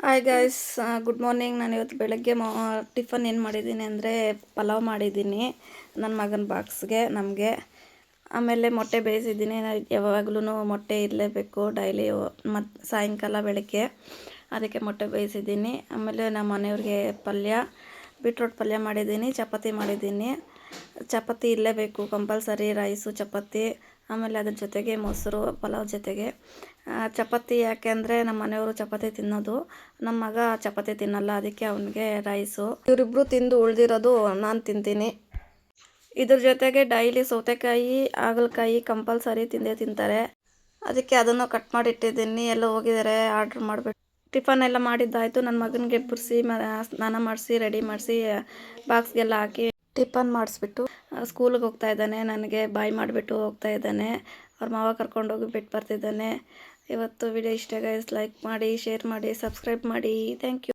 Hi guys, good morning. ನಾನು ಇವತ್ತು ಬೆಳಗ್ಗೆ ಟಿಫನ್ ಏನು ಮಾಡಿದ್ದೀನಿ ಅಂದರೆ ಪಲಾವ್ ಮಾಡಿದ್ದೀನಿ ನನ್ನ ಮಗನ ಬಾಕ್ಸ್ಗೆ ನಮಗೆ. ಆಮೇಲೆ ಮೊಟ್ಟೆ ಬೇಯಿಸಿದ್ದೀನಿ. ಯಾವಾಗಲೂ ಮೊಟ್ಟೆ ಇರಲೇಬೇಕು ಡೈಲಿ, ಮತ್ತು ಸಾಯಂಕಾಲ ಬೆಳಗ್ಗೆ. ಅದಕ್ಕೆ ಮೊಟ್ಟೆ ಬೇಯಿಸಿದ್ದೀನಿ. ಆಮೇಲೆ ನಮ್ಮ ಮನೆಯವ್ರಿಗೆ ಬೀಟ್ರೋಟ್ ಪಲ್ಯ ಮಾಡಿದ್ದೀನಿ, ಚಪಾತಿ ಮಾಡಿದ್ದೀನಿ. ಚಪಾತಿ ಇರಲೇಬೇಕು ಕಂಪಲ್ಸರಿ, ರೈಸು ಚಪಾತಿ. ಆಮೇಲೆ ಅದ್ರ ಜೊತೆಗೆ ಮೊಸರು ಪಲಾವ್ ಜೊತೆಗೆ. ಚಪಾತಿ ಯಾಕೆ ಅಂದರೆ ನಮ್ಮ ಮನೆಯವರು ಚಪಾತಿ ತಿನ್ನೋದು, ನಮ್ಮ ಮಗ ಚಪಾತಿ ತಿನ್ನಲ್ಲ, ಅದಕ್ಕೆ ಅವನಿಗೆ ರೈಸು. ಇವರಿಬ್ಬರು ತಿಂದು ಉಳಿದಿರೋದು ನಾನು ತಿಂತೀನಿ. ಇದ್ರ ಜೊತೆಗೆ ಡೈಲಿ ಸೌತೆಕಾಯಿ ಹಾಗಲಕಾಯಿ ಕಂಪಲ್ಸರಿ ತಿಂದೇ ತಿಂತಾರೆ. ಅದಕ್ಕೆ ಅದನ್ನು ಕಟ್ ಮಾಡಿ ಇಟ್ಟಿದ್ದೀನಿ. ಎಲ್ಲ ಹೋಗಿದ್ದಾರೆ ಆರ್ಡ್ರ್ ಮಾಡಿಬಿಟ್ಟು. ಟಿಫನ್ ಎಲ್ಲ ಮಾಡಿದ್ದಾಯಿತು. ನನ್ನ ಮಗನಿಗೆ ಎಬ್ಬರಿಸಿ ಸ್ನಾನ ಮಾಡಿಸಿ ರೆಡಿ ಮಾಡಿಸಿ ಬಾಕ್ಸ್ಗೆಲ್ಲ ಹಾಕಿ ಟಿಫನ್ ಮಾಡಿಸ್ಬಿಟ್ಟು ಸ್ಕೂಲಿಗೆ ಹೋಗ್ತಾ ಇದ್ದಾನೆ. ನನಗೆ ಬಾಯ್ ಮಾಡಿಬಿಟ್ಟು ಹೋಗ್ತಾ ಇದ್ದಾನೆ. ಅವ್ರ ಮಾವ ಕರ್ಕೊಂಡೋಗಿ ಬಿಟ್ಟು ಬರ್ತಿದ್ದಾನೆ. ಇವತ್ತು ವಿಡಿಯೋ ಇಷ್ಟ ಗೈಸ್, ಲೈಕ್ ಮಾಡಿ, ಶೇರ್ ಮಾಡಿ, ಸಬ್ಸ್ಕ್ರೈಬ್ ಮಾಡಿ. Thank you.